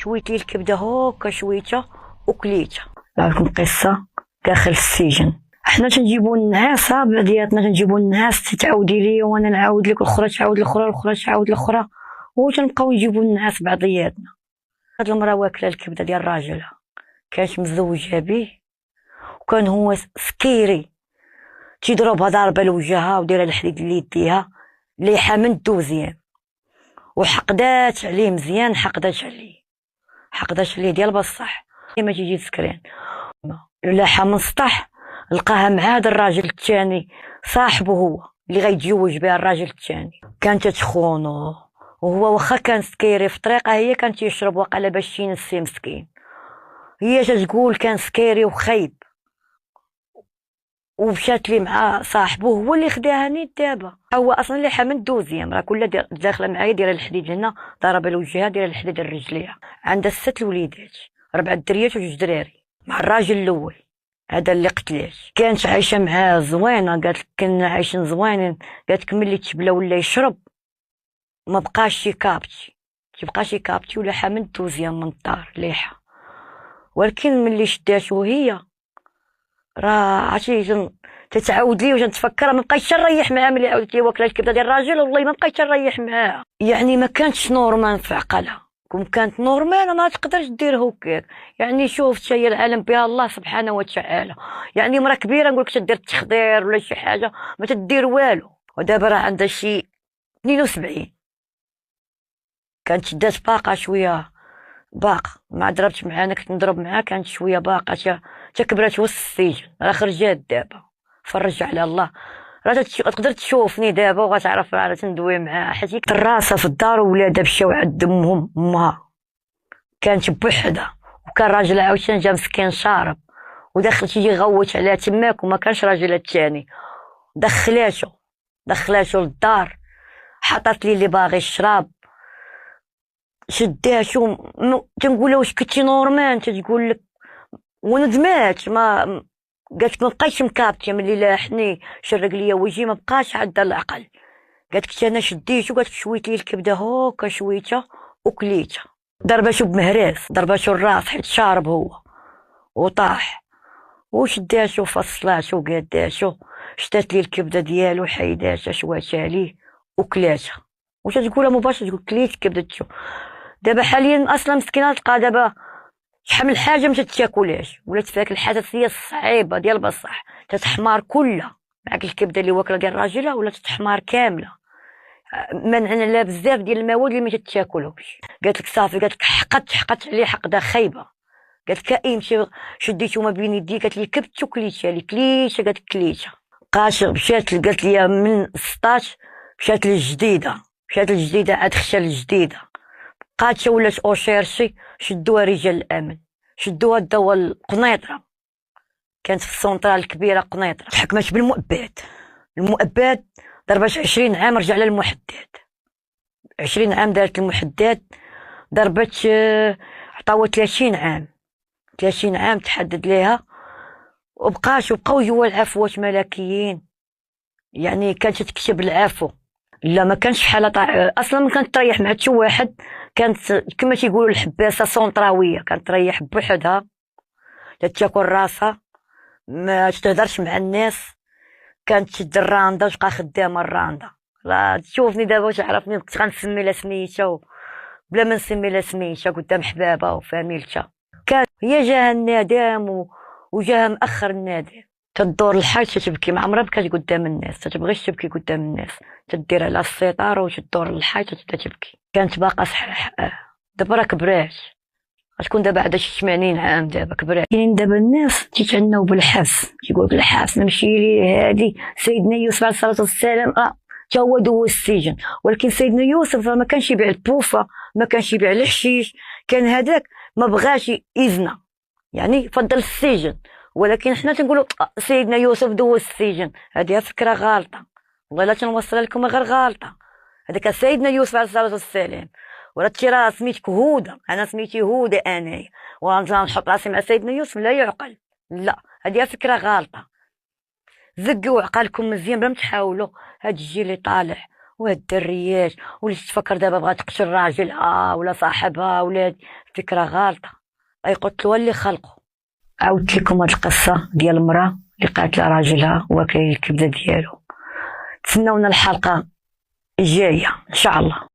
شويت لي الكبده هكا شويته وكليتها. لكم قصه داخل السجن، حنا تنجيبو النعاس بعضياتنا، تنجيبو النعاس تتعاودي لي وانا نعاود لك، الاخرى تعاود الاخرى، الاخرى تعاود الاخرى، وتنبقاو نجيبو النعاس بعضياتنا. هاد المراه واكله الكبده ديال راجلها، كانت مزوجه به وكان هو سكيري، تيضربها ضربه لوجهها وديرها الحديد اللي يديها ليحه من دوزيام، وحقدات عليه مزيان، حقدات عليه ديال بصح. ما تيجي سكرين لاحه من سطح لقاها مع هذا الراجل الثاني صاحبه هو اللي غيتزوج بها الراجل الثاني. كانت تخونو وهو واخا كان سكيري في طريقه، هي كانت يشرب وقاله باش ينسي مسكين. هي تقول كان سكيري وخايب، ومشات لي مع صاحبه هو اللي خداها نيت. دابا هو اصلا اللي حامل دوزيام، راه كلها داخله معايا دايره الحديد هنا، ضربه لوجهها، دايره الحديد لرجليها. عندها 6 وليدات، 4 دريات و2 دراري مع الراجل الاول هذا اللي قتلات. كانت عايشه معاه زوينه، قالت لك كنا عايشين زوينين، قالت لك ملي تبلا ولا يشرب ما بقاش يكابتي ولا حامل دوزيام من الدار ليحه. ولكن ملي شداتو هي راه عرفتي تتعاود لي وتنتفكر، ما بقيتش نريح معاها. ملي عاودت لي واكله الكبده ديال الراجل والله ما بقيتش نريح معاها. يعني ما كانتش نورمال في عقلها، كون كانت نورمال ما تقدرش دير هكاك. يعني شوف هي العالم بها الله سبحانه وتعالى، يعني مرا كبيره نقولك تدير التخدير ولا شي حاجه ما تدير والو. ودابا راه عندها شي 72، كانت دات باقه شويه، ما ضربت معانا، كنت نضرب معاها، كانت شويه باقه تا كبرات وسط السجن. راه خرجات دابا، فرج على الله. راه تقدر تشوفني دابا وغتعرف راه تندوي معاها، حيت الراسه في الدار وولادها مشاو عند امها كانت بوحدها، وكان راجلها عاوتاني جا مسكين شارب ودخل تيجي يغوت عليها تماك، وما كانش راجلها الثاني. دخلاتو للدار، حطت لي اللي باغي الشراب، شداتو تنقولها واش كنتي نورمال، تتقول لك وندمات. ما قالت ما بقيتش مكابتيه ملي لاحني شرق ليا وجهي، ما بقاش عندها العقل. قالت انا شديتو، قالت شويت لي الكبده هكا شويته وكليتها. ضرباتو بمهراس، ضرباتو الراس حيت شارب هو وطاح، وشداتو فصلاتو وقاداتو، شدات لي الكبده ديالو حيداتها شواتها ليه وكلاتها. واش تقولها مباشره، تقول كليت كبدتو. دابا حاليا اصلا مسكينه تلقى دابا شحال حاجه ما تتاكلهاش، ولات فيك الحساسيه الصعيبه ديال بصح، تتحمار كلها معاك الكبده اللي واكله ديال راجلها، ولا تتحمار كامله. منعنا لها بزاف ديال المواد اللي ما تتاكلوش. قالت لك صافي، قالت لك حقت عليه حقده خايبه. قالت لك امشي شديتو ما بين يدي، قالت لي كبت وكليتها لي كليتها، قالت لك كليتها. بقات مشات قالت لي من 16 مشات للجديده عاد خشى للجديده، بقات ولات اوشيرشي. شدوها رجال الامن، شدوها داوها القنيطره، كانت في السونطرال الكبيره قنيطره. تحكمت المؤبد ضربات 20 عام، رجع لها المحدد 20 عام، دارت المحدد ضربت، عطاوها 30 عام تحدد ليها، وبقاو جوا العفوات ملكيين. يعني كانت تكتب العفو، لا ما كانش بحال اصلا ما كانت تريح مع حتى واحد. كانت كما تيقولوا الحباسه سونطراويه، كانت تريح بوحدها، تاكل راسها، ما تهضرش مع الناس، كانت تشد الراندا وتبقى خدامه الراندا. راه تشوفني دابا وتعرفني، كنت غنسمي لها سميتها بلا ما نسمي لها سميتها قدام حبابها وفاميلتها. كانت هي جاها الندم وجاها مأخر الندم، تدور الحاج تتبكي، ما عمرها بكات قدام الناس، تتبغيش تبكي قدام الناس، تدير على السيطره وتدور الحاج تبدا تبكي. كانت باقا صحيح، دابا راه كبرات، غتكون دابا عندها شي 80 عام، دابا كبرات. كاينين دابا الناس تيتعناو بالحبس، تيقول لك الحبس نمشي ليه، هادي سيدنا يوسف عليه الصلاه والسلام تا هو دوز السجن، ولكن سيدنا يوسف ما كانش يبيع البوفه، ما كانش يبيع الحشيش، كان هذاك ما بغاش يزنا، يعني فضل السجن. ولكن حنا تنقولوا سيدنا يوسف دوز السجن، هذه فكره غلطه، والله لا تنوصل لكم غير غلطه. هذاك سيدنا يوسف عليه الصلاه والسلام، ولا راه سميتك هوده، انا سميتي هوده انايا، ونحط راسي مع سيدنا يوسف، لا يعقل، لا هذه فكره غلطه. زقوا عقلكم مزيان بلا ما تحاولوا. هاد الجيل اللي طالع وهاد الدريات ولات تفكر دابا بغات تقتل راجلها ولا صاحبها ولا فكرة غالطة، يقتلوها اللي خلقوا. عاودت لكم هاد القصة ديال المرأة اللي قاتله راجلها واكل الكبدة ديالو. تسناونا الحلقة الجاية ان شاء الله.